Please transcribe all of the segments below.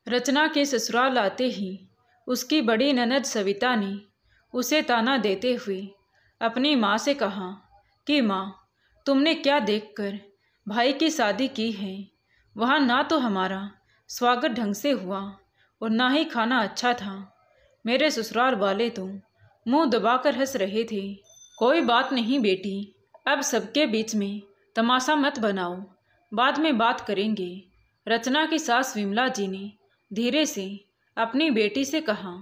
रचना के ससुराल आते ही उसकी बड़ी ननद सविता ने उसे ताना देते हुए अपनी माँ से कहा कि माँ, तुमने क्या देखकर भाई की शादी की है। वहाँ ना तो हमारा स्वागत ढंग से हुआ और ना ही खाना अच्छा था। मेरे ससुराल वाले तो मुंह दबाकर हंस रहे थे। कोई बात नहीं बेटी, अब सबके बीच में तमाशा मत बनाओ, बाद में बात करेंगे। रचना की सास विमला जी ने धीरे से अपनी बेटी से कहा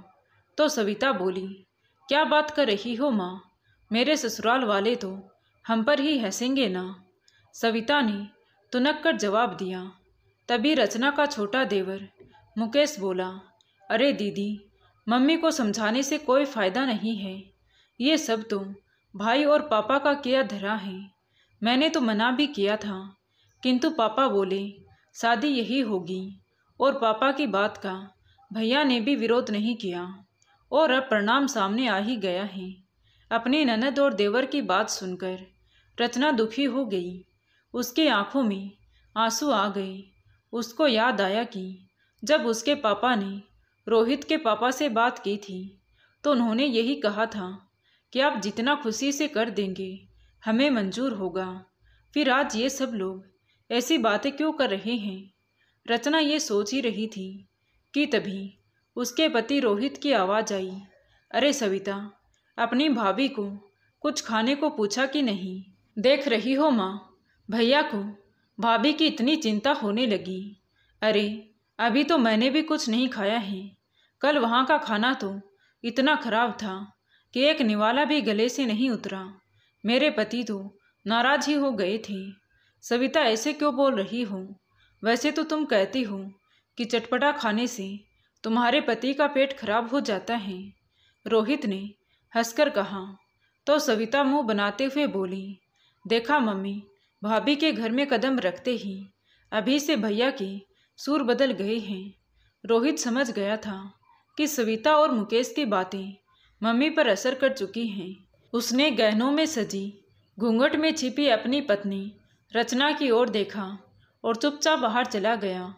तो सविता बोली, क्या बात कर रही हो माँ, मेरे ससुराल वाले तो हम पर ही हंसेंगे ना। सविता ने तुनक कर जवाब दिया। तभी रचना का छोटा देवर मुकेश बोला, अरे दीदी, मम्मी को समझाने से कोई फ़ायदा नहीं है। ये सब तो भाई और पापा का किया धरा है। मैंने तो मना भी किया था, किंतु पापा बोले शादी यही होगी, और पापा की बात का भैया ने भी विरोध नहीं किया, और अब परिणाम सामने आ ही गया है। अपनी ननद और देवर की बात सुनकर रचना दुखी हो गई। उसकी आंखों में आंसू आ गए। उसको याद आया कि जब उसके पापा ने रोहित के पापा से बात की थी तो उन्होंने यही कहा था कि आप जितना खुशी से कर देंगे हमें मंजूर होगा। फिर आज ये सब लोग ऐसी बातें क्यों कर रहे हैं। रचना ये सोच ही रही थी कि तभी उसके पति रोहित की आवाज़ आई, अरे सविता, अपनी भाभी को कुछ खाने को पूछा कि नहीं। देख रही हो माँ, भैया को भाभी की इतनी चिंता होने लगी। अरे अभी तो मैंने भी कुछ नहीं खाया है। कल वहाँ का खाना तो इतना खराब था कि एक निवाला भी गले से नहीं उतरा। मेरे पति तो नाराज ही हो गए थे। सविता, ऐसे क्यों बोल रही हो? वैसे तो तुम कहती हो कि चटपटा खाने से तुम्हारे पति का पेट खराब हो जाता है, रोहित ने हंसकर कहा। तो सविता मुंह बनाते हुए बोली, देखा मम्मी, भाभी के घर में कदम रखते ही अभी से भैया के सूर बदल गए हैं। रोहित समझ गया था कि सविता और मुकेश की बातें मम्मी पर असर कर चुकी हैं। उसने गहनों में सजी घूंघट में छिपी अपनी पत्नी रचना की ओर देखा और चुपचाप बाहर चला गया।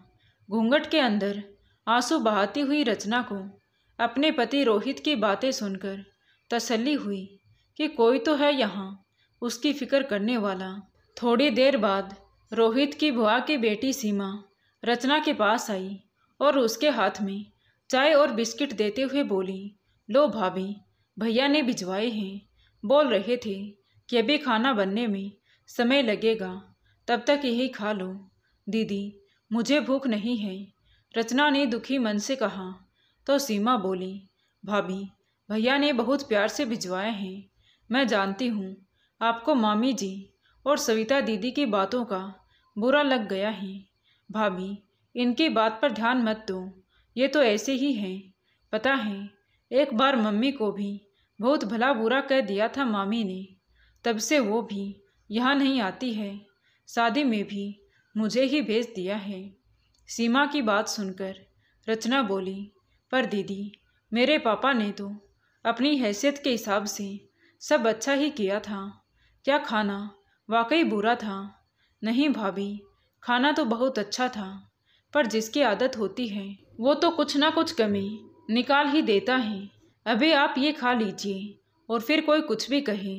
घूंघट के अंदर आंसू बहाती हुई रचना को अपने पति रोहित की बातें सुनकर तसल्ली हुई कि कोई तो है यहाँ उसकी फिक्र करने वाला। थोड़ी देर बाद रोहित की बुआ की बेटी सीमा रचना के पास आई और उसके हाथ में चाय और बिस्किट देते हुए बोली, लो भाभी, भैया ने भिजवाए हैं। बोल रहे थे कि अभी खाना बनने में समय लगेगा, तब तक यही खा लो। दीदी, मुझे भूख नहीं है, रचना ने दुखी मन से कहा। तो सीमा बोली, भाभी, भैया ने बहुत प्यार से भिजवाए हैं। मैं जानती हूँ आपको मामी जी और सविता दीदी की बातों का बुरा लग गया है। भाभी, इनकी बात पर ध्यान मत दो, ये तो ऐसे ही हैं। पता है, एक बार मम्मी को भी बहुत भला बुरा कह दिया था मामी ने, तब से वो भी यहाँ नहीं आती है। शादी में भी मुझे ही भेज दिया है। सीमा की बात सुनकर रचना बोली, पर दीदी, मेरे पापा ने तो अपनी हैसियत के हिसाब से सब अच्छा ही किया था। क्या खाना वाकई बुरा था? नहीं भाभी, खाना तो बहुत अच्छा था, पर जिसकी आदत होती है वो तो कुछ ना कुछ कमी निकाल ही देता है। अभी आप ये खा लीजिए और फिर कोई कुछ भी कहे,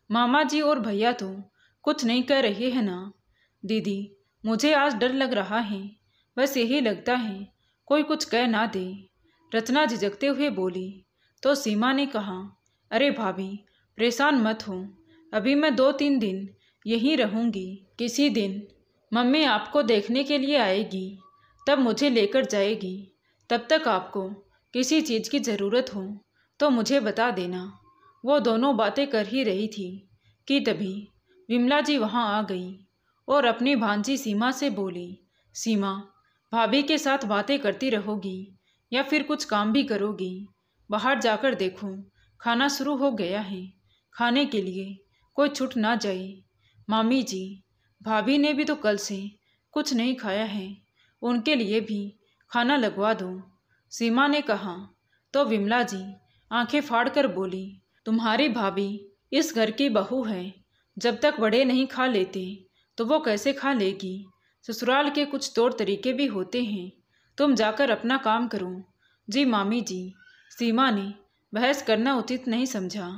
मामा जी और भैया तो कुछ नहीं कह रहे हैं ना। दीदी, मुझे आज डर लग रहा है, बस यही लगता है कोई कुछ कह ना दे, रचना झिझकते हुए बोली। तो सीमा ने कहा, अरे भाभी, परेशान मत हो, अभी मैं 2-3 दिन यहीं रहूँगी। किसी दिन मम्मी आपको देखने के लिए आएगी, तब मुझे लेकर जाएगी। तब तक आपको किसी चीज़ की ज़रूरत हो तो मुझे बता देना। वो दोनों बातें कर ही रही थी कि तभी विमला जी वहाँ आ गई और अपनी भांजी सीमा से बोली, सीमा, भाभी के साथ बातें करती रहोगी या फिर कुछ काम भी करोगी? बाहर जाकर देखो, खाना शुरू हो गया है, खाने के लिए कोई छूट ना जाए। मामी जी, भाभी ने भी तो कल से कुछ नहीं खाया है, उनके लिए भी खाना लगवा दो, सीमा ने कहा। तो विमला जी आंखें फाड़कर बोली, तुम्हारी भाभी इस घर की बहू है, जब तक बड़े नहीं खा लेते तो वो कैसे खा लेगी? ससुराल के कुछ तौर तरीके भी होते हैं तुम जाकर अपना काम करो। जी मामी जी। सीमा ने बहस करना उचित नहीं समझा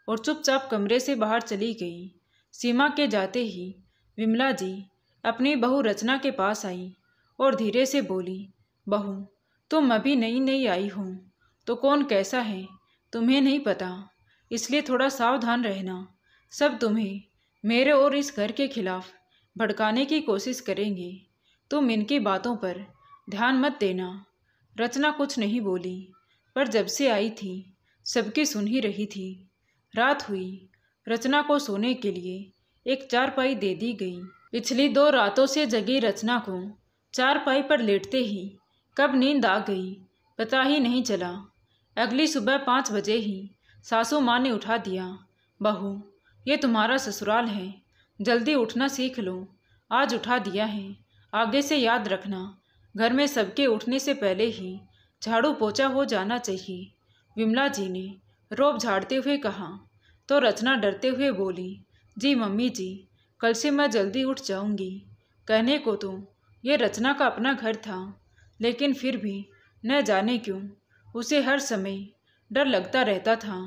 और चुपचाप कमरे से बाहर चली गई। सीमा के जाते ही विमला जी अपनी बहू रचना के पास आई और धीरे से बोली, बहू, तुम अभी नई नई आई हो तो कौन कैसा है तुम्हें नहीं पता, इसलिए थोड़ा सावधान रहना। सब तुम्हें मेरे और इस घर के खिलाफ भड़काने की कोशिश करेंगे। तुम इनकी बातों पर ध्यान मत देना। रचना कुछ नहीं बोली, पर जब से आई थी सबकी सुन ही रही थी। रात हुई। रचना को सोने के लिए एक चारपाई दे दी गई। पिछली 2 रातों से जगी रचना को चारपाई पर लेटते ही कब नींद आ गई पता ही नहीं चला। अगली सुबह 5 बजे ही सासू माँ ने उठा दिया। बहू, ये तुम्हारा ससुराल है, जल्दी उठना सीख लो। आज उठा दिया है, आगे से याद रखना, घर में सबके उठने से पहले ही झाड़ू पोछा हो जाना चाहिए। विमला जी ने रोब झाड़ते हुए कहा तो रचना डरते हुए बोली, जी मम्मी जी, कल से मैं जल्दी उठ जाऊंगी। कहने को तो ये रचना का अपना घर था, लेकिन फिर भी न जाने क्यों उसे हर समय डर लगता रहता था।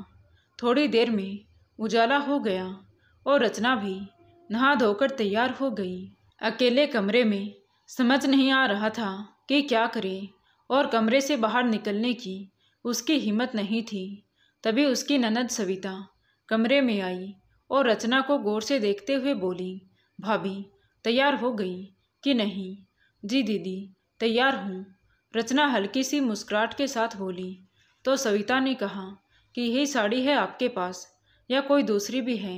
थोड़ी देर में उजाला हो गया और रचना भी नहा धोकर तैयार हो गई। अकेले कमरे में समझ नहीं आ रहा था कि क्या करे और कमरे से बाहर निकलने की उसकी हिम्मत नहीं थी। तभी उसकी ननद सविता कमरे में आई और रचना को गौर से देखते हुए बोली, भाभी, तैयार हो गई कि नहीं? जी दीदी, तैयार हूँ। रचना हल्की सी मुस्कुराहट के साथ बोली। तो सविता ने कहा कि यही साड़ी है आपके पास या कोई दूसरी भी है?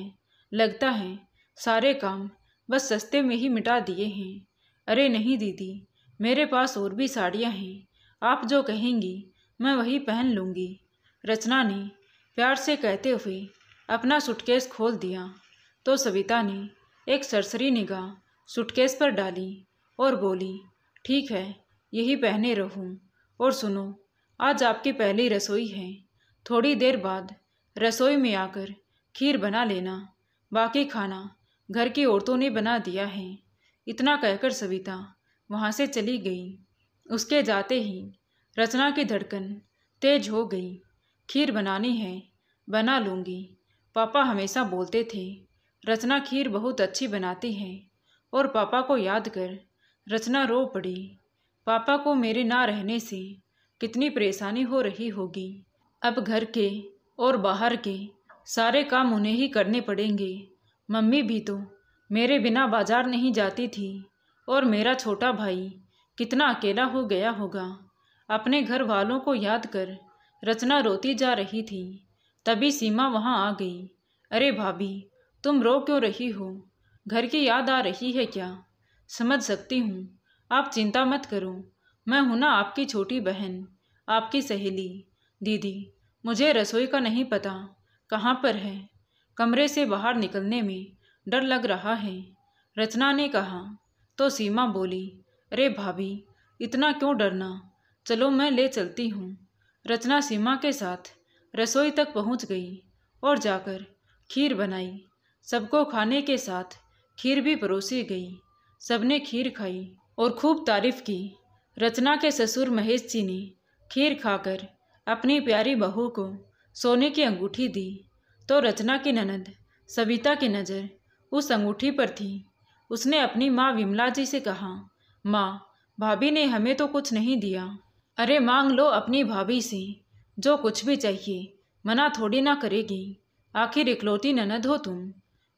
लगता है सारे काम बस सस्ते में ही मिटा दिए हैं। अरे नहीं दीदी, मेरे पास और भी साड़ियाँ हैं, आप जो कहेंगी मैं वही पहन लूँगी। रचना ने प्यार से कहते हुए अपना सूटकेस खोल दिया तो सविता ने एक सरसरी निगाह सूटकेस पर डाली और बोली, ठीक है, यही पहने रहूं। और सुनो, आज आपकी पहली रसोई है। थोड़ी देर बाद रसोई में आकर खीर बना लेना, बाकी खाना घर की औरतों ने बना दिया है। इतना कहकर सविता वहाँ से चली गई। उसके जाते ही रचना की धड़कन तेज हो गई। खीर बनानी है, बना लूँगी। पापा हमेशा बोलते थे रचना खीर बहुत अच्छी बनाती है। और पापा को याद कर रचना रो पड़ी। पापा को मेरे ना रहने से कितनी परेशानी हो रही होगी। अब घर के और बाहर के सारे काम उन्हें ही करने पड़ेंगे। मम्मी भी तो मेरे बिना बाजार नहीं जाती थी और मेरा छोटा भाई कितना अकेला हो गया होगा। अपने घर वालों को याद कर रचना रोती जा रही थी। तभी सीमा वहाँ आ गई। अरे भाभी, तुम रो क्यों रही हो? घर की याद आ रही है क्या? समझ सकती हूँ, आप चिंता मत करो, मैं हूँ ना आपकी छोटी बहन, आपकी सहेली। दीदी, मुझे रसोई का नहीं पता कहाँ पर है, कमरे से बाहर निकलने में डर लग रहा है, रचना ने कहा। तो सीमा बोली, अरे भाभी, इतना क्यों डरना, चलो मैं ले चलती हूँ। रचना सीमा के साथ रसोई तक पहुँच गई और जाकर खीर बनाई। सबको खाने के साथ खीर भी परोसी गई। सबने खीर खाई और खूब तारीफ की। रचना के ससुर महेश जी ने खीर खाकर अपनी प्यारी बहू को सोने की अंगूठी दी तो रचना की ननद सविता की नज़र उस अंगूठी पर थी। उसने अपनी माँ विमला जी से कहा, माँ, भाभी ने हमें तो कुछ नहीं दिया। अरे मांग लो अपनी भाभी से जो कुछ भी चाहिए, मना थोड़ी ना करेगी, आखिर इकलौती ननद हो तुम,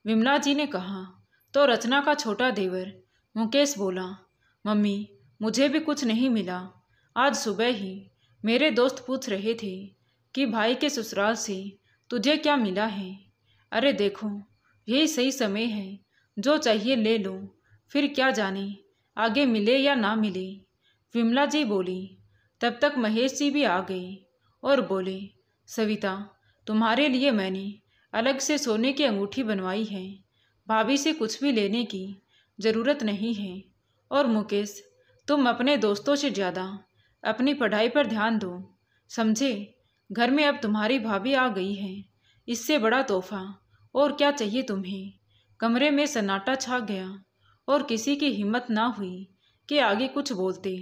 विमला जी ने कहा। तो रचना का छोटा देवर मुकेश बोला, मम्मी, मुझे भी कुछ नहीं मिला। आज सुबह ही मेरे दोस्त पूछ रहे थे कि भाई के ससुराल से तुझे क्या मिला है। अरे देखो, यही सही समय है, जो चाहिए ले लो, फिर क्या जाने आगे मिले या ना मिले, विमला जी बोली। तब तक महेश जी भी आ गए और बोले, सविता, तुम्हारे लिए मैंने अलग से सोने की अंगूठी बनवाई है, भाभी से कुछ भी लेने की ज़रूरत नहीं है। और मुकेश, तुम अपने दोस्तों से ज़्यादा अपनी पढ़ाई पर ध्यान दो, समझे? घर में अब तुम्हारी भाभी आ गई है, इससे बड़ा तोहफा और क्या चाहिए तुम्हें? कमरे में सन्नाटा छा गया और किसी की हिम्मत ना हुई कि आगे कुछ बोलते।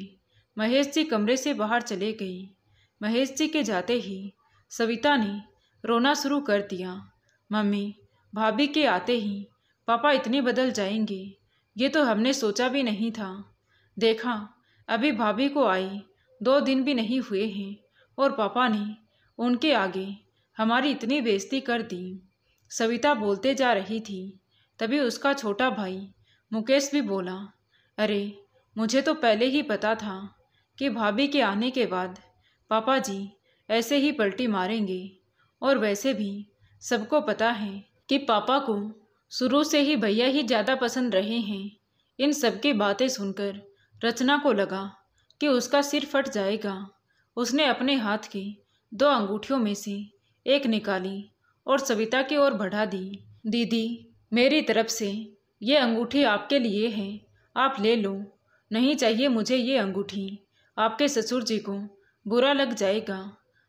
महेश जी कमरे से बाहर चले गए। महेश जी के जाते ही सविता ने रोना शुरू कर दिया। मम्मी, भाभी के आते ही पापा इतने बदल जाएंगे, ये तो हमने सोचा भी नहीं था। देखा, अभी भाभी को आई 2 दिन भी नहीं हुए हैं और पापा ने उनके आगे हमारी इतनी बेइज्जती कर दी। सविता बोलते जा रही थी, तभी उसका छोटा भाई मुकेश भी बोला, अरे मुझे तो पहले ही पता था कि भाभी के आने के बाद पापा जी ऐसे ही पलटी मारेंगे। और वैसे भी सबको पता है कि पापा को शुरू से ही भैया ही ज़्यादा पसंद रहे हैं। इन सब की बातें सुनकर रचना को लगा कि उसका सिर फट जाएगा। उसने अपने हाथ की 2 अंगूठियों में से एक निकाली और सविता की ओर बढ़ा दी। दीदी, मेरी तरफ से ये अंगूठी आपके लिए है, आप ले लो। नहीं चाहिए मुझे ये अंगूठी, आपके ससुर जी को बुरा लग जाएगा।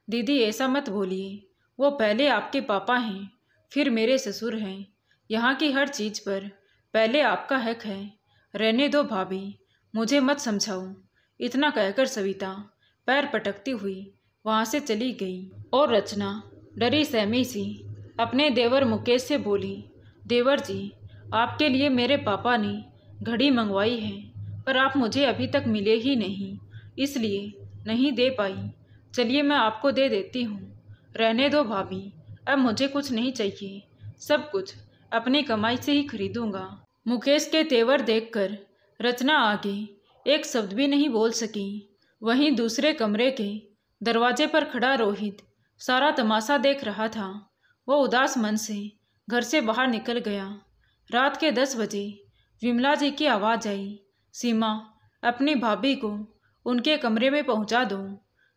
दीदी ऐसा मत बोलिए, वो पहले आपके पापा हैं, फिर मेरे ससुर हैं। यहाँ की हर चीज़ पर पहले आपका हक है। रहने दो भाभी, मुझे मत समझाओ। इतना कहकर सविता पैर पटकती हुई वहाँ से चली गई। और रचना डरी सहमी सी अपने देवर मुकेश से बोली, देवर जी, आपके लिए मेरे पापा ने घड़ी मंगवाई है, पर आप मुझे अभी तक मिले ही नहीं, इसलिए नहीं दे पाई। चलिए मैं आपको दे देती हूँ। रहने दो भाभी, अब मुझे कुछ नहीं चाहिए, सब कुछ अपनी कमाई से ही खरीदूंगा। मुकेश के तेवर देखकर रचना आगे एक शब्द भी नहीं बोल सकी। वहीं दूसरे कमरे के दरवाजे पर खड़ा रोहित सारा तमाशा देख रहा था। वो उदास मन से घर से बाहर निकल गया। रात के 10 बजे विमला जी की आवाज़ आई, सीमा, अपनी भाभी को उनके कमरे में पहुंचा दो।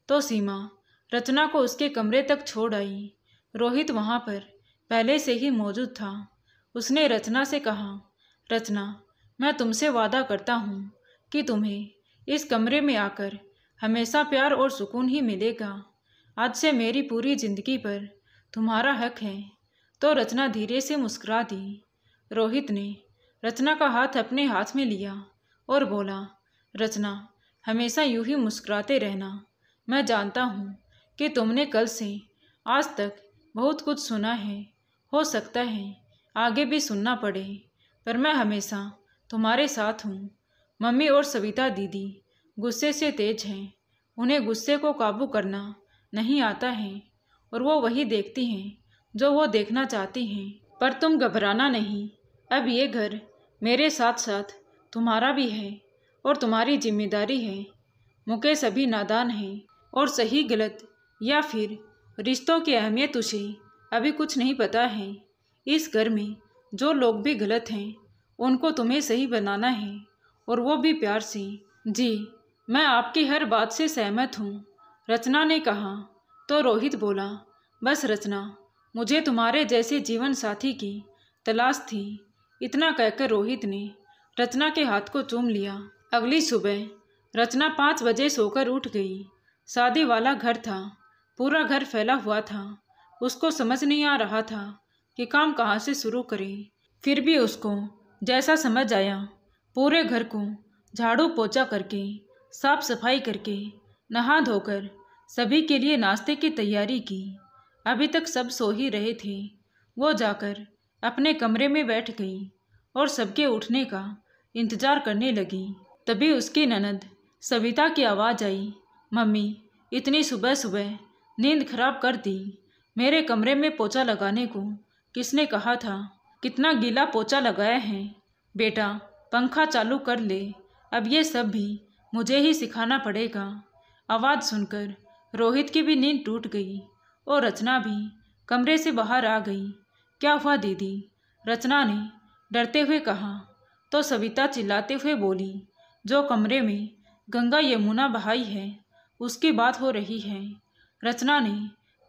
तो सीमा रचना को उसके कमरे तक छोड़ आई। रोहित वहां पर पहले से ही मौजूद था। उसने रचना से कहा, रचना, मैं तुमसे वादा करता हूँ कि तुम्हें इस कमरे में आकर हमेशा प्यार और सुकून ही मिलेगा। आज से मेरी पूरी जिंदगी पर तुम्हारा हक है। तो रचना धीरे से मुस्कुरा दी। रोहित ने रचना का हाथ अपने हाथ में लिया और बोला, रचना, हमेशा यूं ही मुस्कुराते रहना। मैं जानता हूँ कि तुमने कल से आज तक बहुत कुछ सुना है, हो सकता है आगे भी सुनना पड़े, पर मैं हमेशा तुम्हारे साथ हूँ। मम्मी और सविता दीदी गुस्से से तेज हैं, उन्हें गुस्से को काबू करना नहीं आता है और वो वही देखती हैं जो वो देखना चाहती हैं। पर तुम घबराना नहीं, अब ये घर मेरे साथ साथ तुम्हारा भी है और तुम्हारी जिम्मेदारी है। मुकेश अभी नादान है और सही गलत या फिर रिश्तों की अहमियत उसे अभी कुछ नहीं पता है। इस घर में जो लोग भी गलत हैं उनको तुम्हें सही बनाना है, और वो भी प्यार से। जी, मैं आपकी हर बात से सहमत हूँ, रचना ने कहा। तो रोहित बोला, बस रचना, मुझे तुम्हारे जैसे जीवन साथी की तलाश थी। इतना कहकर रोहित ने रचना के हाथ को चूम लिया। अगली सुबह रचना 5 बजे सोकर उठ गई। शादी वाला घर था, पूरा घर फैला हुआ था। उसको समझ नहीं आ रहा था कि काम कहाँ से शुरू करे। फिर भी उसको जैसा समझ आया, पूरे घर को झाड़ू पोछा करके, साफ सफाई करके, नहा धोकर सभी के लिए नाश्ते की तैयारी की। अभी तक सब सो ही रहे थे। वो जाकर अपने कमरे में बैठ गई और सबके उठने का इंतजार करने लगी। तभी उसकी ननद सविता की आवाज़ आई, मम्मी, इतनी सुबह सुबह नींद खराब कर दी। मेरे कमरे में पोछा लगाने को किसने कहा था? कितना गीला पोछा लगाया है। बेटा, पंखा चालू कर ले। अब ये सब भी मुझे ही सिखाना पड़ेगा। आवाज़ सुनकर रोहित की भी नींद टूट गई और रचना भी कमरे से बाहर आ गई। क्या हुआ दीदी? रचना ने डरते हुए कहा। तो सविता चिल्लाते हुए बोली, जो कमरे में गंगा यमुना बहाई है उसकी बात हो रही है। रचना ने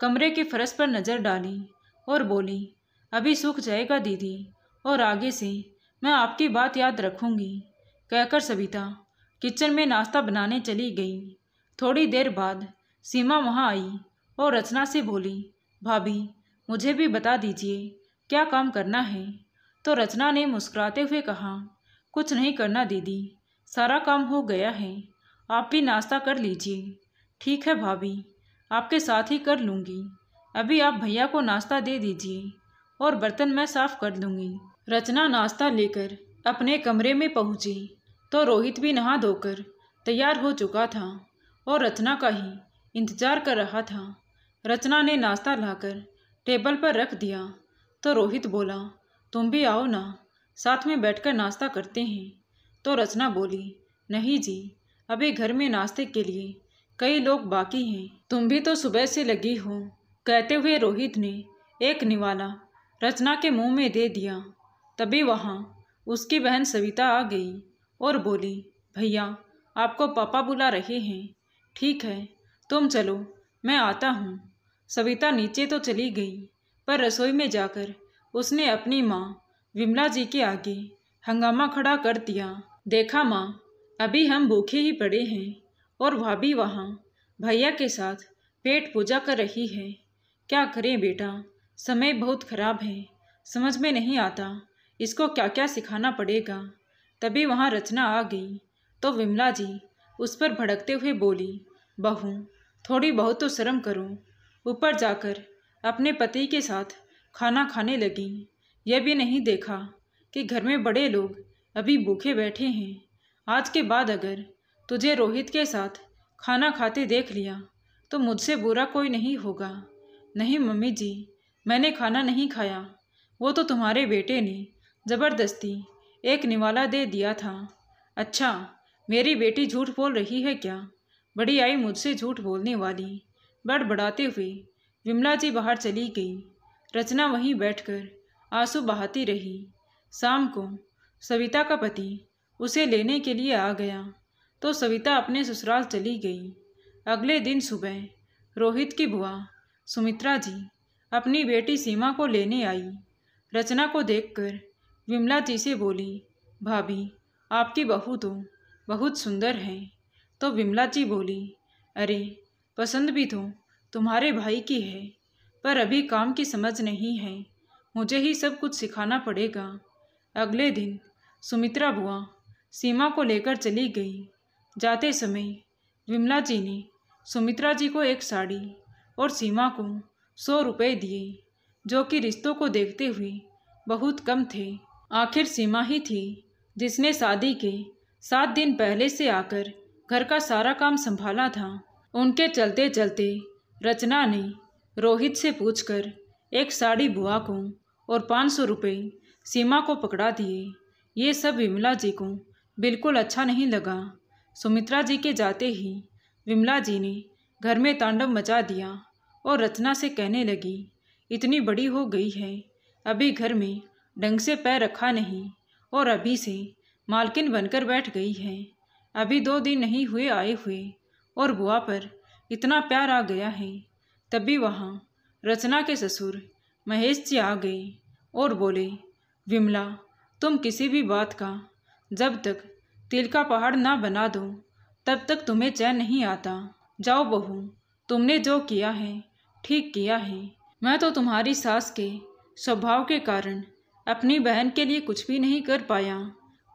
कमरे के फर्श पर नज़र डाली और बोली, अभी सूख जाएगा दीदी, और आगे से मैं आपकी बात याद रखूंगी। कहकर सविता किचन में नाश्ता बनाने चली गई। थोड़ी देर बाद सीमा वहां आई और रचना से बोली, भाभी, मुझे भी बता दीजिए क्या काम करना है। तो रचना ने मुस्कुराते हुए कहा, कुछ नहीं करना दीदी, सारा काम हो गया है। आप भी नाश्ता कर लीजिए। ठीक है भाभी, आपके साथ ही कर लूँगी। अभी आप भैया को नाश्ता दे दीजिए और बर्तन मैं साफ कर दूँगी। रचना नाश्ता लेकर अपने कमरे में पहुँची तो रोहित भी नहा धोकर तैयार हो चुका था और रचना का ही इंतजार कर रहा था। रचना ने नाश्ता लाकर टेबल पर रख दिया तो रोहित बोला, तुम भी आओ ना, साथ में बैठकर नाश्ता करते हैं। तो रचना बोली, नहीं जी, अभी घर में नाश्ते के लिए कई लोग बाकी हैं, तुम भी तो सुबह से लगी हो। कहते हुए रोहित ने एक निवाला रचना के मुंह में दे दिया। तभी वहाँ उसकी बहन सविता आ गई और बोली, भैया आपको पापा बुला रहे हैं। ठीक है, तुम चलो, मैं आता हूँ। सविता नीचे तो चली गई, पर रसोई में जाकर उसने अपनी माँ विमला जी के आगे हंगामा खड़ा कर दिया। देखा माँ, अभी हम भूखे ही पड़े हैं और भाभी वहाँ भैया के साथ पेट पूजा कर रही है। क्या करें बेटा, समय बहुत खराब है, समझ में नहीं आता इसको क्या क्या सिखाना पड़ेगा। तभी वहाँ रचना आ गई तो विमला जी उस पर भड़कते हुए बोली, बहू थोड़ी बहुत तो शर्म करो। ऊपर जाकर अपने पति के साथ खाना खाने लगी। यह भी नहीं देखा कि घर में बड़े लोग अभी भूखे बैठे हैं। आज के बाद अगर तुझे रोहित के साथ खाना खाते देख लिया तो मुझसे बुरा कोई नहीं होगा। नहीं मम्मी जी, मैंने खाना नहीं खाया, वो तो तुम्हारे बेटे ने ज़बरदस्ती एक निवाला दे दिया था। अच्छा, मेरी बेटी झूठ बोल रही है क्या? बड़ी आई मुझसे झूठ बोलने वाली। बड़बड़ाते हुए विमला जी बाहर चली गई। रचना वहीं बैठकर आंसू बहाती रही। शाम को सविता का पति उसे लेने के लिए आ गया तो सविता अपने ससुराल चली गई। अगले दिन सुबह रोहित की बुआ सुमित्रा जी अपनी बेटी सीमा को लेने आई। रचना को देखकर विमला जी से बोली, भाभी आपकी बहू तो बहुत सुंदर है। तो विमला जी बोली, अरे पसंद भी तो तुम्हारे भाई की है, पर अभी काम की समझ नहीं है, मुझे ही सब कुछ सिखाना पड़ेगा। अगले दिन सुमित्रा बुआ सीमा को लेकर चली गई। जाते समय विमला जी ने सुमित्रा जी को एक साड़ी और सीमा को 100 रुपये दिए, जो कि रिश्तों को देखते हुए बहुत कम थे। आखिर सीमा ही थी जिसने शादी के 7 दिन पहले से आकर घर का सारा काम संभाला था। उनके चलते चलते रचना ने रोहित से पूछकर एक साड़ी बुआ को और 500 रुपये सीमा को पकड़ा दिए। ये सब विमला जी को बिल्कुल अच्छा नहीं लगा। सुमित्रा जी के जाते ही विमला जी ने घर में तांडव मचा दिया और रचना से कहने लगी, इतनी बड़ी हो गई है, अभी घर में ढंग से पैर रखा नहीं और अभी से मालकिन बनकर बैठ गई है। अभी 2 दिन नहीं हुए आए हुए और बुआ पर इतना प्यार आ गया है। तभी वहाँ रचना के ससुर महेश जी आ गए और बोले, विमला तुम किसी भी बात का जब तक तिल का पहाड़ ना बना दो तब तक तुम्हें चैन नहीं आता। जाओ बहू, तुमने जो किया है ठीक किया है। मैं तो तुम्हारी सास के स्वभाव के कारण अपनी बहन के लिए कुछ भी नहीं कर पाया,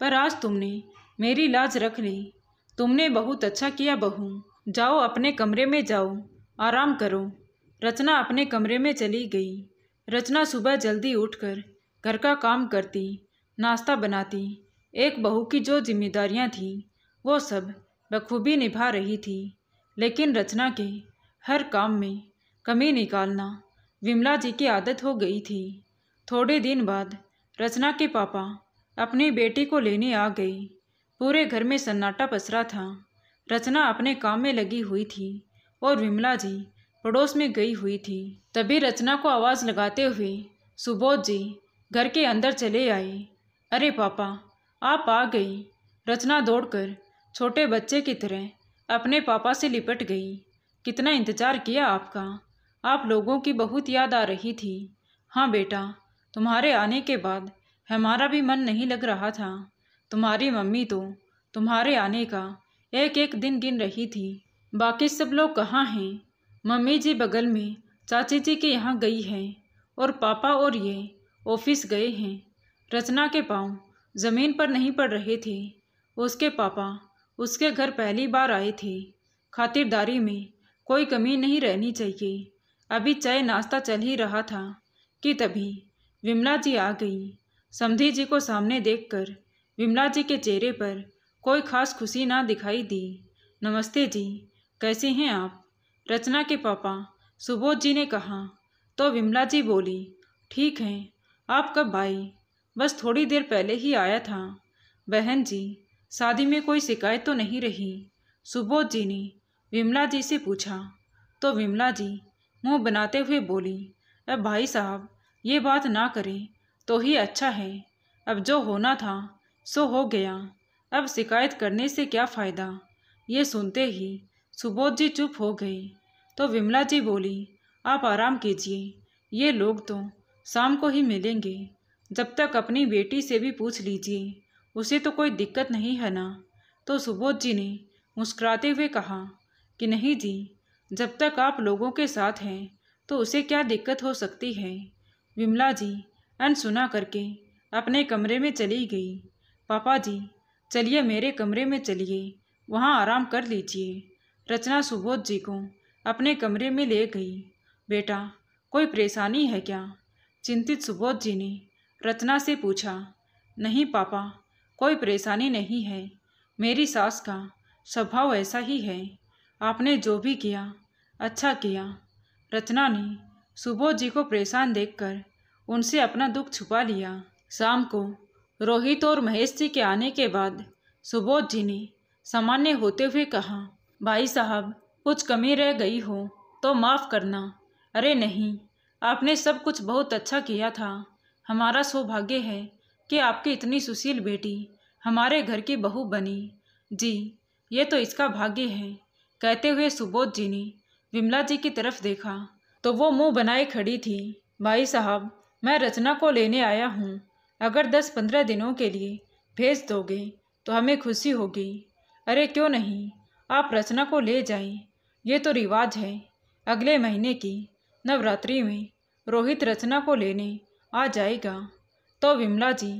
पर आज तुमने मेरी लाज रख ली। तुमने बहुत अच्छा किया बहू। जाओ अपने कमरे में जाओ, आराम करो। रचना अपने कमरे में चली गई। रचना सुबह जल्दी उठकर घर का काम करती, नाश्ता बनाती। एक बहू की जो जिम्मेदारियां थीं वो सब बखूबी निभा रही थी, लेकिन रचना के हर काम में कमी निकालना विमला जी की आदत हो गई थी। थोड़े दिन बाद रचना के पापा अपनी बेटी को लेने आ गए। पूरे घर में सन्नाटा पसरा था। रचना अपने काम में लगी हुई थी और विमला जी पड़ोस में गई हुई थी। तभी रचना को आवाज़ लगाते हुए सुबोध जी घर के अंदर चले आए। अरे पापा, आप आ गई। रचना दौड़कर छोटे बच्चे की तरह अपने पापा से लिपट गई। कितना इंतज़ार किया आपका, आप लोगों की बहुत याद आ रही थी। हाँ बेटा, तुम्हारे आने के बाद हमारा भी मन नहीं लग रहा था। तुम्हारी मम्मी तो तुम्हारे आने का एक एक दिन गिन रही थी। बाकी सब लोग कहाँ हैं? मम्मी जी बगल में चाची जी के यहाँ गई हैं और पापा और ये ऑफिस गए हैं। रचना के पाँव ज़मीन पर नहीं पड़ रहे थे। उसके पापा उसके घर पहली बार आए थे। खातिरदारी में कोई कमी नहीं रहनी चाहिए। अभी चाय नाश्ता चल ही रहा था कि तभी विमला जी आ गई। समधी जी को सामने देखकर विमला जी के चेहरे पर कोई खास खुशी ना दिखाई दी। नमस्ते जी, कैसे हैं आप? रचना के पापा सुबोध जी ने कहा तो विमला जी बोली, ठीक हैं। आप कब आई? बस थोड़ी देर पहले ही आया था। बहन जी, शादी में कोई शिकायत तो नहीं रही? सुबोध जी ने विमला जी से पूछा तो विमला जी मुंह बनाते हुए बोली, अब भाई साहब ये बात ना करें तो ही अच्छा है। अब जो होना था सो हो गया, अब शिकायत करने से क्या फ़ायदा। ये सुनते ही सुबोध जी चुप हो गए तो विमला जी बोली, आप आराम कीजिए, ये लोग तो शाम को ही मिलेंगे। जब तक अपनी बेटी से भी पूछ लीजिए, उसे तो कोई दिक्कत नहीं है ना। तो सुबोध जी ने मुस्कुराते हुए कहा कि नहीं जी, जब तक आप लोगों के साथ हैं तो उसे क्या दिक्कत हो सकती है। विमला जी अनसुना करके अपने कमरे में चली गई। पापा जी चलिए मेरे कमरे में चलिए, वहाँ आराम कर लीजिए। रचना सुबोध जी को अपने कमरे में ले गई। बेटा कोई परेशानी है क्या? चिंतित सुबोध जी ने रचना से पूछा। नहीं पापा, कोई परेशानी नहीं है। मेरी सास का स्वभाव ऐसा ही है। आपने जो भी किया अच्छा किया। रचना ने सुबोध जी को परेशान देखकर उनसे अपना दुख छुपा लिया। शाम को रोहित और महेश जी के आने के बाद सुबोध जी ने सामान्य होते हुए कहा, भाई साहब कुछ कमी रह गई हो तो माफ़ करना। अरे नहीं, आपने सब कुछ बहुत अच्छा किया था। हमारा सौभाग्य है कि आपकी इतनी सुशील बेटी हमारे घर की बहू बनी। जी ये तो इसका भाग्य है। कहते हुए सुबोध जी ने विमला जी की तरफ देखा तो वो मुंह बनाए खड़ी थी। भाई साहब मैं रचना को लेने आया हूँ, अगर 10-15 दिनों के लिए भेज दोगे तो हमें खुशी होगी। अरे क्यों नहीं, आप रचना को ले जाएं, ये तो रिवाज है। अगले महीने की नवरात्रि में रोहित रचना को लेने आ जाएगा। तो विमला जी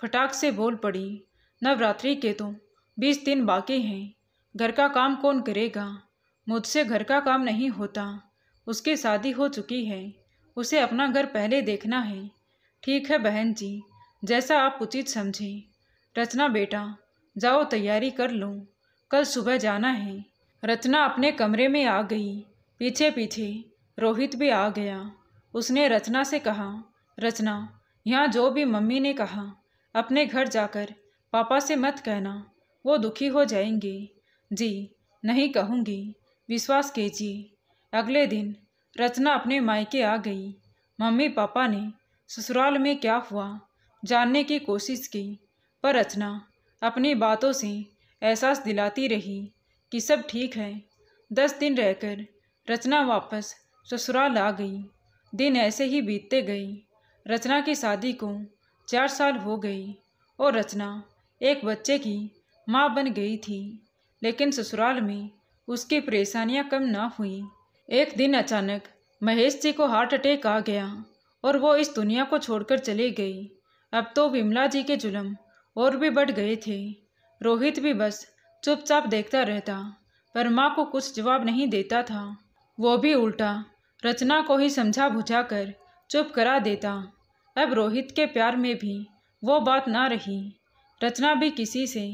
फटाक से बोल पड़ी, नवरात्रि के तो 20 दिन बाकी हैं, घर का काम कौन करेगा? मुझसे घर का काम नहीं होता। उसकी शादी हो चुकी है, उसे अपना घर पहले देखना है। ठीक है बहन जी, जैसा आप उचित समझें। रचना बेटा जाओ तैयारी कर लो, कल सुबह जाना है। रचना अपने कमरे में आ गई। पीछे पीछे रोहित भी आ गया। उसने रचना से कहा, रचना यहाँ जो भी मम्मी ने कहा अपने घर जाकर पापा से मत कहना, वो दुखी हो जाएंगे। जी नहीं कहूँगी, विश्वास कीजिए। अगले दिन रचना अपने मायके आ गई। मम्मी पापा ने ससुराल में क्या हुआ जानने की कोशिश की, पर रचना अपनी बातों से एहसास दिलाती रही कि सब ठीक है। 10 दिन रहकर रचना वापस ससुराल आ गई। दिन ऐसे ही बीतते गए। रचना की शादी को 4 साल हो गई और रचना एक बच्चे की माँ बन गई थी। लेकिन ससुराल में उसकी परेशानियाँ कम ना हुई। एक दिन अचानक महेश जी को हार्ट अटैक आ गया और वो इस दुनिया को छोड़कर चले गई। अब तो विमला जी के जुल्म और भी बढ़ गए थे। रोहित भी बस चुपचाप देखता रहता, पर माँ को कुछ जवाब नहीं देता था। वो भी उल्टा रचना को ही समझा बुझा कर चुप करा देता। अब रोहित के प्यार में भी वो बात ना रही। रचना भी किसी से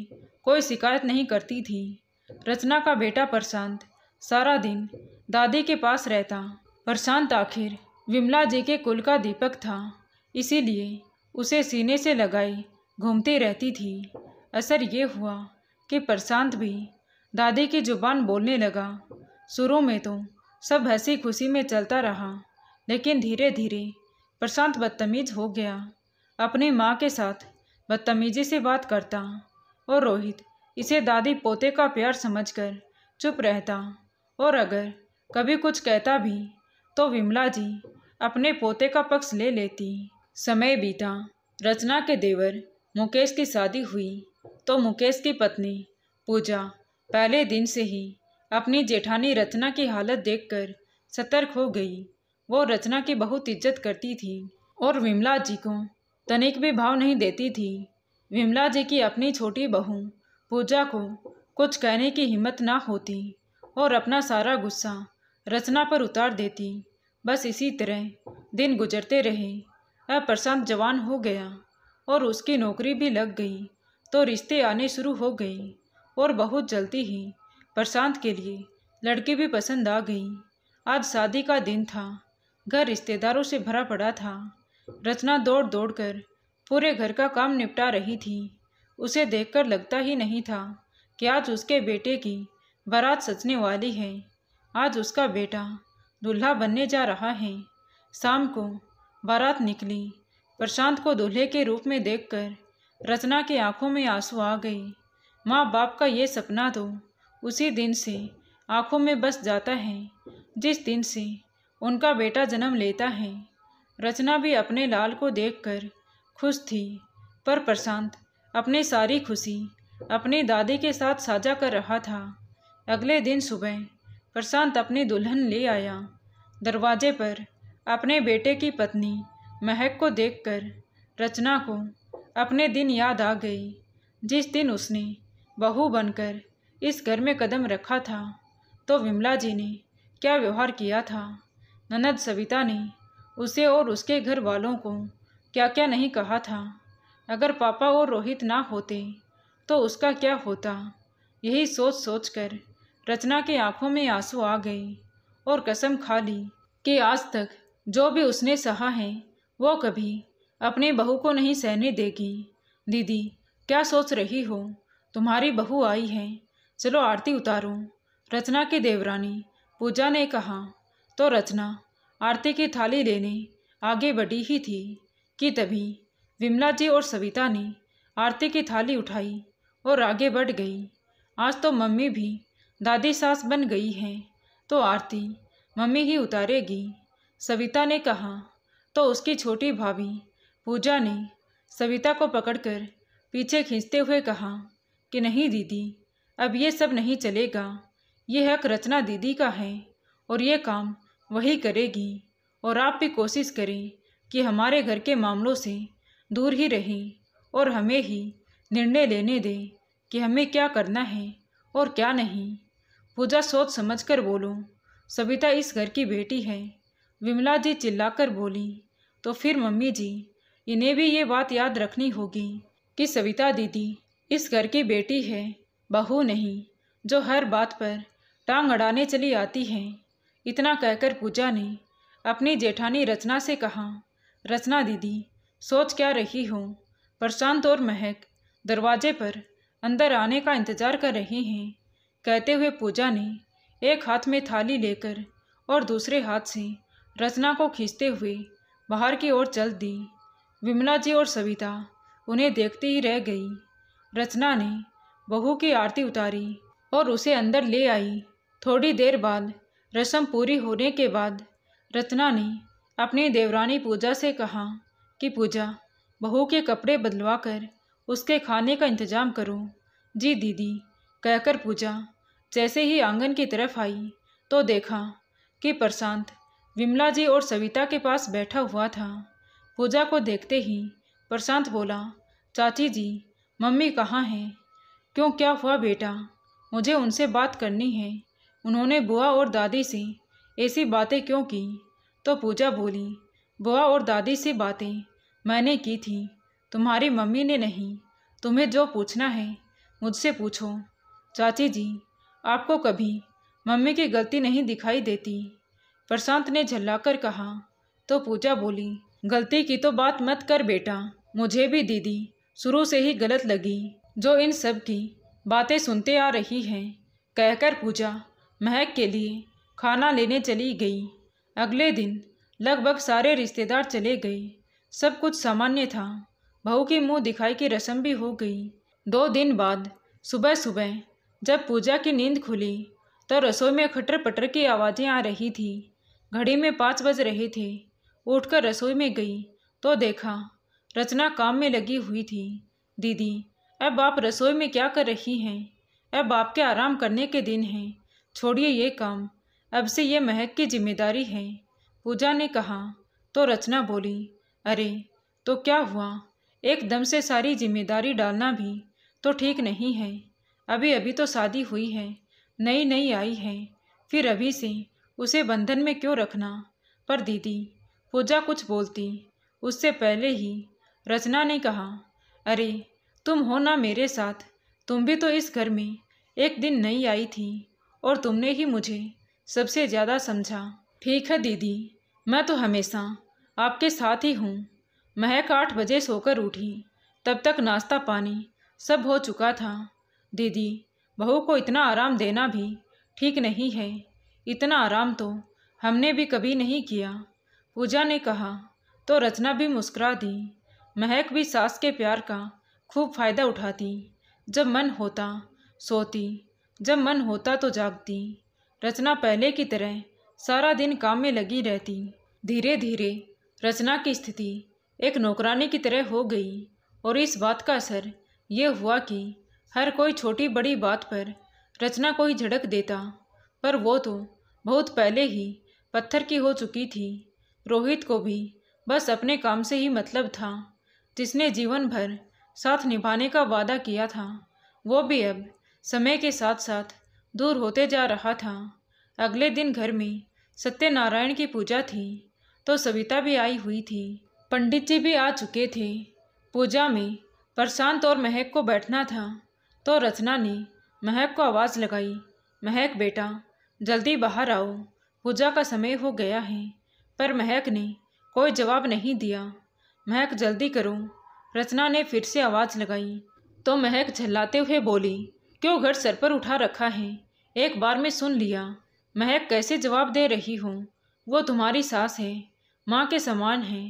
कोई शिकायत नहीं करती थी। रचना का बेटा प्रशांत सारा दिन दादी के पास रहता। प्रशांत आखिर विमला जी के कुल का दीपक था, इसीलिए उसे सीने से लगाए घूमती रहती थी। असर ये हुआ कि प्रशांत भी दादी की जुबान बोलने लगा। शुरू में तो सब हंसी खुशी में चलता रहा, लेकिन धीरे धीरे प्रशांत बदतमीज हो गया। अपनी माँ के साथ बदतमीजी से बात करता और रोहित इसे दादी पोते का प्यार समझकर चुप रहता, और अगर कभी कुछ कहता भी तो विमला जी अपने पोते का पक्ष ले लेती। समय बीता। रचना के देवर मुकेश की शादी हुई तो मुकेश की पत्नी पूजा पहले दिन से ही अपनी जेठानी रचना की हालत देखकर सतर्क हो गई। वो रचना की बहुत इज्जत करती थी और विमला जी को तनिक भी भाव नहीं देती थी। विमला जी की अपनी छोटी बहू पूजा को कुछ कहने की हिम्मत ना होती और अपना सारा गुस्सा रचना पर उतार देती। बस इसी तरह दिन गुजरते रहे। अब प्रशांत जवान हो गया और उसकी नौकरी भी लग गई, तो रिश्ते आने शुरू हो गए और बहुत जल्दी ही प्रशांत के लिए लड़की भी पसंद आ गई। आज शादी का दिन था। घर रिश्तेदारों से भरा पड़ा था। रचना दौड़ दौड़ कर पूरे घर का काम निपटा रही थी। उसे देखकर लगता ही नहीं था कि आज उसके बेटे की बारात सजने वाली है। आज उसका बेटा दूल्हा बनने जा रहा है। शाम को बारात निकली। प्रशांत को दूल्हे के रूप में देखकर रचना की आंखों में आंसू आ गए। माँ बाप का ये सपना तो उसी दिन से आंखों में बस जाता है जिस दिन से उनका बेटा जन्म लेता है। रचना भी अपने लाल को देखकर खुश थी, पर प्रशांत अपनी सारी खुशी अपनी दादी के साथ साझा कर रहा था। अगले दिन सुबह प्रशांत अपनी दुल्हन ले आया। दरवाजे पर अपने बेटे की पत्नी महक को देखकर रचना को अपने दिन याद आ गई, जिस दिन उसने बहू बनकर इस घर में कदम रखा था। तो विमला जी ने क्या व्यवहार किया था, ननद सविता ने उसे और उसके घर वालों को क्या क्या नहीं कहा था। अगर पापा और रोहित ना होते तो उसका क्या होता। यही सोच सोच कर रचना की आंखों में आंसू आ गए और कसम खा ली कि आज तक जो भी उसने सहा है वो कभी अपनी बहू को नहीं सहने देगी। दीदी क्या सोच रही हो, तुम्हारी बहू आई है, चलो आरती उतारो, रचना की देवरानी पूजा ने कहा। तो रचना आरती की थाली लेने आगे बढ़ी ही थी कि तभी विमला जी और सविता ने आरती की थाली उठाई और आगे बढ़ गई। आज तो मम्मी भी दादी सास बन गई हैं, तो आरती मम्मी ही उतारेगी, सविता ने कहा। तो उसकी छोटी भाभी पूजा ने सविता को पकड़कर पीछे खींचते हुए कहा कि नहीं दीदी, अब ये सब नहीं चलेगा। ये हक रचना दीदी का है और ये काम वही करेगी, और आप भी कोशिश करें कि हमारे घर के मामलों से दूर ही रहें और हमें ही निर्णय लेने दें कि हमें क्या करना है और क्या नहीं। पूजा सोच समझकर बोलो, सविता इस घर की बेटी है। विमला जी चिल्लाकर बोली, तो फिर मम्मी जी, इन्हें भी ये बात याद रखनी होगी कि सविता दीदी इस घर की बेटी है, बहू नहीं जो हर बात पर टांग अड़ाने चली आती है। इतना कहकर पूजा ने अपनी जेठानी रचना से कहा, रचना दीदी सोच क्या रही हो। प्रशांत और महक दरवाजे पर अंदर आने का इंतजार कर रहे हैं। कहते हुए पूजा ने एक हाथ में थाली लेकर और दूसरे हाथ से रचना को खींचते हुए बाहर की ओर चल दी। विमला जी और सविता उन्हें देखती ही रह गई। रचना ने बहू की आरती उतारी और उसे अंदर ले आई। थोड़ी देर बाद रस्म पूरी होने के बाद रचना ने अपनी देवरानी पूजा से कहा कि पूजा, बहू के कपड़े बदलवा कर उसके खाने का इंतजाम करो। जी दीदी, कहकर पूजा जैसे ही आंगन की तरफ आई तो देखा कि प्रशांत विमला जी और सविता के पास बैठा हुआ था। पूजा को देखते ही प्रशांत बोला, चाची जी, मम्मी कहाँ हैं? क्यों, क्या हुआ बेटा? मुझे उनसे बात करनी है। उन्होंने बुआ और दादी से ऐसी बातें क्यों की? तो पूजा बोली, बुआ और दादी से बातें मैंने की थी, तुम्हारी मम्मी ने नहीं। तुम्हें जो पूछना है मुझसे पूछो। चाची जी, आपको कभी मम्मी की गलती नहीं दिखाई देती? प्रशांत ने झल्लाकर कहा। तो पूजा बोली, गलती की तो बात मत कर बेटा, मुझे भी दीदी शुरू से ही गलत लगी जो इन सब की बातें सुनते आ रही हैं। कहकर पूजा महक के लिए खाना लेने चली गई। अगले दिन लगभग सारे रिश्तेदार चले गए। सब कुछ सामान्य था। बहू की मुंह दिखाई की रस्म भी हो गई। 2 दिन बाद सुबह सुबह जब पूजा की नींद खुली तो रसोई में खटर पटर की आवाज़ें आ रही थी। घड़ी में 5 बज रहे थे। उठकर रसोई में गई तो देखा रचना काम में लगी हुई थी। दीदी, अब आप रसोई में क्या कर रही हैं? अब आपके आराम करने के दिन हैं, छोड़िए ये काम, अब से ये महक की जिम्मेदारी है, पूजा ने कहा। तो रचना बोली, अरे तो क्या हुआ? एकदम से सारी जिम्मेदारी डालना भी तो ठीक नहीं है। अभी अभी तो शादी हुई है, नई नई आई है, फिर अभी से उसे बंधन में क्यों रखना। पर दीदी, पूजा कुछ बोलती उससे पहले ही रचना ने कहा, अरे तुम हो ना मेरे साथ, तुम भी तो इस घर में एक दिन नई आई थी और तुमने ही मुझे सबसे ज़्यादा समझा। ठीक है दीदी, मैं तो हमेशा आपके साथ ही हूँ। महक 8 बजे सोकर उठी, तब तक नाश्ता पानी सब हो चुका था। दीदी, बहू को इतना आराम देना भी ठीक नहीं है, इतना आराम तो हमने भी कभी नहीं किया, पूजा ने कहा। तो रचना भी मुस्कुरा दी। महक भी सास के प्यार का खूब फायदा उठाती। जब मन होता सोती, जब मन होता तो जागती। रचना पहले की तरह सारा दिन काम में लगी रहती। धीरे धीरे रचना की स्थिति एक नौकरानी की तरह हो गई और इस बात का असर ये हुआ कि हर कोई छोटी बड़ी बात पर रचना को ही झड़क देता। पर वो तो बहुत पहले ही पत्थर की हो चुकी थी। रोहित को भी बस अपने काम से ही मतलब था। जिसने जीवन भर साथ निभाने का वादा किया था, वो भी अब समय के साथ साथ दूर होते जा रहा था। अगले दिन घर में सत्यनारायण की पूजा थी, तो सविता भी आई हुई थी। पंडित जी भी आ चुके थे। पूजा में प्रशांत और महक को बैठना था, तो रचना ने महक को आवाज़ लगाई, महक बेटा जल्दी बाहर आओ, पूजा का समय हो गया है। पर महक ने कोई जवाब नहीं दिया। महक जल्दी करो, रचना ने फिर से आवाज़ लगाई। तो महक झल्लाते हुए बोली, क्यों घर सर पर उठा रखा है, एक बार में सुन लिया। महक कैसे जवाब दे रही हूँ, वो तुम्हारी सास है, माँ के समान है।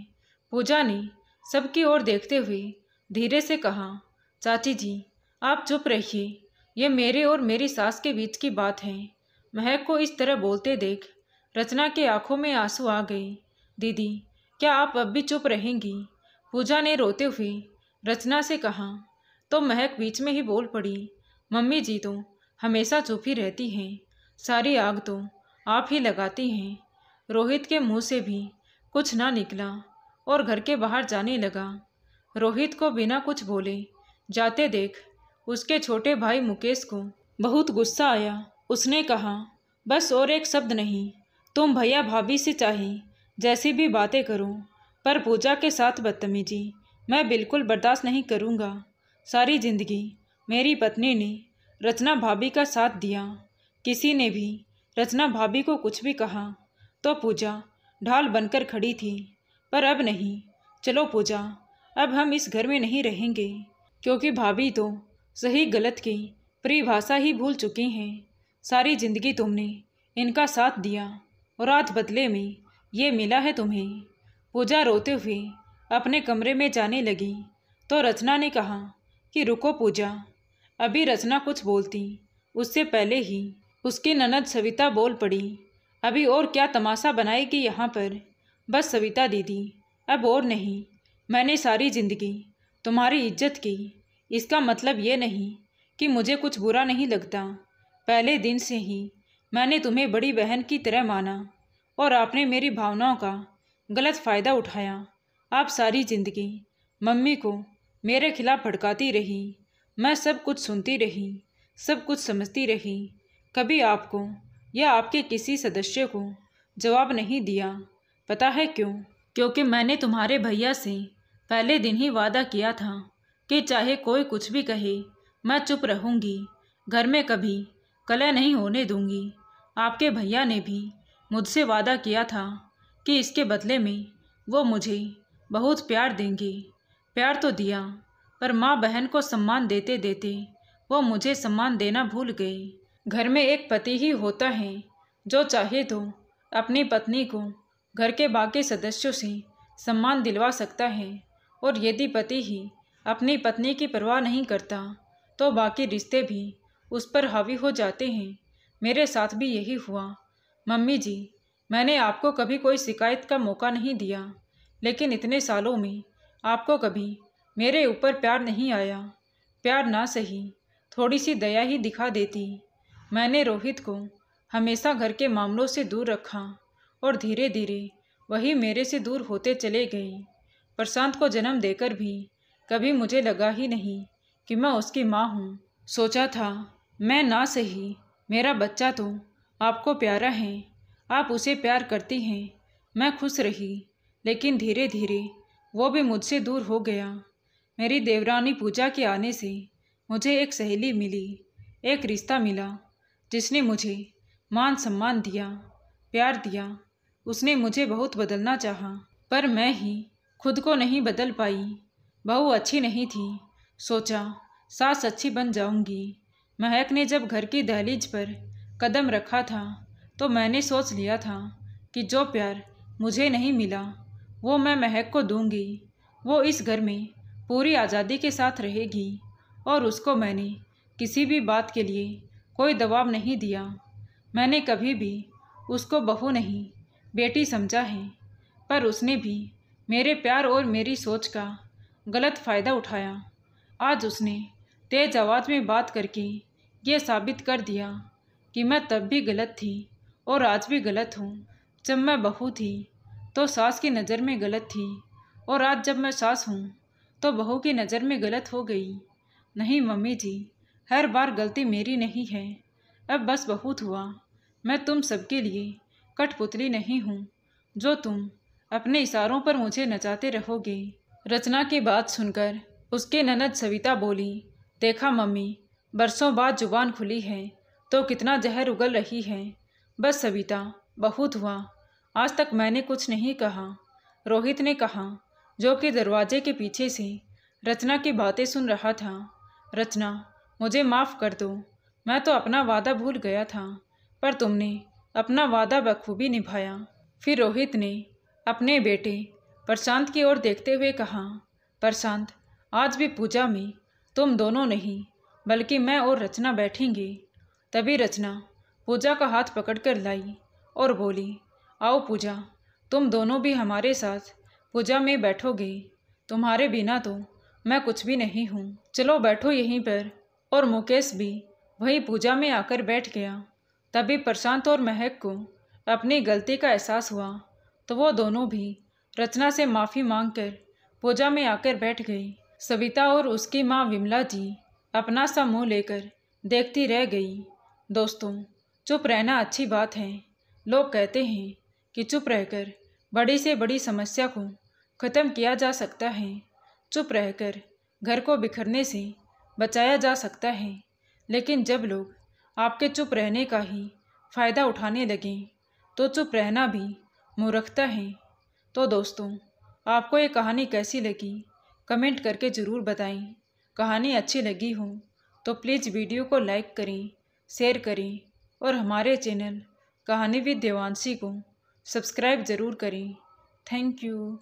पूजा ने सबकी ओर देखते हुए धीरे से कहा, चाची जी आप चुप रहिए, ये मेरे और मेरी सास के बीच की बात है। महक को इस तरह बोलते देख रचना के आंखों में आंसू आ गए। दीदी, क्या आप अब भी चुप रहेंगी, पूजा ने रोते हुए रचना से कहा। तो महक बीच में ही बोल पड़ी, मम्मी जी तो हमेशा चुप ही रहती हैं, सारी आग तो आप ही लगाती हैं। रोहित के मुंह से भी कुछ ना निकला और घर के बाहर जाने लगा। रोहित को बिना कुछ बोले जाते देख उसके छोटे भाई मुकेश को बहुत गुस्सा आया। उसने कहा, बस और एक शब्द नहीं, तुम भैया भाभी से चाहे जैसी भी बातें करो, पर पूजा के साथ बदतमीजी मैं बिल्कुल बर्दाश्त नहीं करूँगा। सारी जिंदगी मेरी पत्नी ने रचना भाभी का साथ दिया, किसी ने भी रचना भाभी को कुछ भी कहा तो पूजा ढाल बनकर खड़ी थी। पर अब नहीं, चलो पूजा, अब हम इस घर में नहीं रहेंगे, क्योंकि भाभी तो सही गलत की परिभाषा ही भूल चुकी हैं। सारी जिंदगी तुमने इनका साथ दिया और आज बदले में ये मिला है तुम्हें। पूजा रोते हुए अपने कमरे में जाने लगी, तो रचना ने कहा कि रुको पूजा। अभी रचना कुछ बोलती उससे पहले ही उसकी ननद सविता बोल पड़ी, अभी और क्या तमाशा बनाएगी यहाँ पर। बस सविता दीदी, अब और नहीं, मैंने सारी जिंदगी तुम्हारी इज्जत की, इसका मतलब ये नहीं कि मुझे कुछ बुरा नहीं लगता। पहले दिन से ही मैंने तुम्हें बड़ी बहन की तरह माना और आपने मेरी भावनाओं का गलत फ़ायदा उठाया। आप सारी जिंदगी मम्मी को मेरे खिलाफ भड़काती रही, मैं सब कुछ सुनती रही, सब कुछ समझती रही, कभी आपको या आपके किसी सदस्य को जवाब नहीं दिया। पता है क्यों? क्योंकि मैंने तुम्हारे भैया से पहले दिन ही वादा किया था कि चाहे कोई कुछ भी कहे मैं चुप रहूँगी, घर में कभी कलह नहीं होने दूँगी। आपके भैया ने भी मुझसे वादा किया था कि इसके बदले में वो मुझे बहुत प्यार देंगे। प्यार तो दिया, पर माँ बहन को सम्मान देते देते वो मुझे सम्मान देना भूल गए। घर में एक पति ही होता है जो चाहे तो अपनी पत्नी को घर के बाकी सदस्यों से सम्मान दिलवा सकता है, और यदि पति ही अपनी पत्नी की परवाह नहीं करता तो बाकी रिश्ते भी उस पर हावी हो जाते हैं। मेरे साथ भी यही हुआ। मम्मी जी, मैंने आपको कभी कोई शिकायत का मौका नहीं दिया, लेकिन इतने सालों में आपको कभी मेरे ऊपर प्यार नहीं आया। प्यार ना सही, थोड़ी सी दया ही दिखा देती। मैंने रोहित को हमेशा घर के मामलों से दूर रखा और धीरे धीरे वही मेरे से दूर होते चले गए। प्रशांत को जन्म देकर भी कभी मुझे लगा ही नहीं कि मैं उसकी माँ हूँ। सोचा था मैं ना सही, मेरा बच्चा तो आपको प्यारा है, आप उसे प्यार करती हैं। मैं खुश रही, लेकिन धीरे धीरे वो भी मुझसे दूर हो गया। मेरी देवरानी पूजा के आने से मुझे एक सहेली मिली, एक रिश्ता मिला जिसने मुझे मान सम्मान दिया, प्यार दिया। उसने मुझे बहुत बदलना चाहा, पर मैं ही खुद को नहीं बदल पाई। बहू अच्छी नहीं थी, सोचा सास अच्छी बन जाऊंगी। महक ने जब घर की दहलीज पर कदम रखा था तो मैंने सोच लिया था कि जो प्यार मुझे नहीं मिला वो मैं महक को दूंगी। वो इस घर में पूरी आज़ादी के साथ रहेगी और उसको मैंने किसी भी बात के लिए कोई दबाव नहीं दिया। मैंने कभी भी उसको बहू नहीं बेटी समझा है, पर उसने भी मेरे प्यार और मेरी सोच का गलत फ़ायदा उठाया। आज उसने तेज आवाज़ में बात करके ये साबित कर दिया कि मैं तब भी गलत थी और आज भी गलत हूँ। जब मैं बहू थी तो सास की नज़र में गलत थी, और आज जब मैं सास हूँ तो बहू की नज़र में गलत हो गई। नहीं मम्मी जी, हर बार गलती मेरी नहीं है, अब बस बहुत हुआ। मैं तुम सबके लिए कठपुतली नहीं हूँ जो तुम अपने इशारों पर मुझे नचाते रहोगे। रचना की बात सुनकर उसकी ननद सविता बोली, देखा मम्मी, बरसों बाद जुबान खुली है तो कितना जहर उगल रही है। बस सविता, बहुत हुआ, आज तक मैंने कुछ नहीं कहा। रोहित ने कहा, जो कि दरवाजे के पीछे से रचना की बातें सुन रहा था। रचना, मुझे माफ़ कर दो, मैं तो अपना वादा भूल गया था, पर तुमने अपना वादा बखूबी निभाया। फिर रोहित ने अपने बेटे प्रशांत की ओर देखते हुए कहा, प्रशांत, आज भी पूजा में तुम दोनों नहीं बल्कि मैं और रचना बैठेंगे। तभी रचना पूजा का हाथ पकड़कर लाई और बोली, आओ पूजा, तुम दोनों भी हमारे साथ पूजा में बैठोगे। तुम्हारे बिना तो मैं कुछ भी नहीं हूँ, चलो बैठो यहीं पर। और मुकेश भी वहीं पूजा में आकर बैठ गया। तभी प्रशांत और महक को अपनी गलती का एहसास हुआ तो वो दोनों भी रचना से माफ़ी मांगकर पूजा में आकर बैठ गई। सविता और उसकी माँ विमला जी अपना सा मुँह लेकर देखती रह गई। दोस्तों, चुप रहना अच्छी बात है। लोग कहते हैं कि चुप रहकर बड़ी से बड़ी समस्या को ख़त्म किया जा सकता है। चुप रहकर घर को बिखरने से बचाया जा सकता है, लेकिन जब लोग आपके चुप रहने का ही फ़ायदा उठाने लगें तो चुप रहना भी मूर्खता है। तो दोस्तों, आपको ये कहानी कैसी लगी कमेंट करके ज़रूर बताएं। कहानी अच्छी लगी हो तो प्लीज़ वीडियो को लाइक करें, शेयर करें और हमारे चैनल कहानी विद देवांशी को सब्सक्राइब ज़रूर करें। Thank you.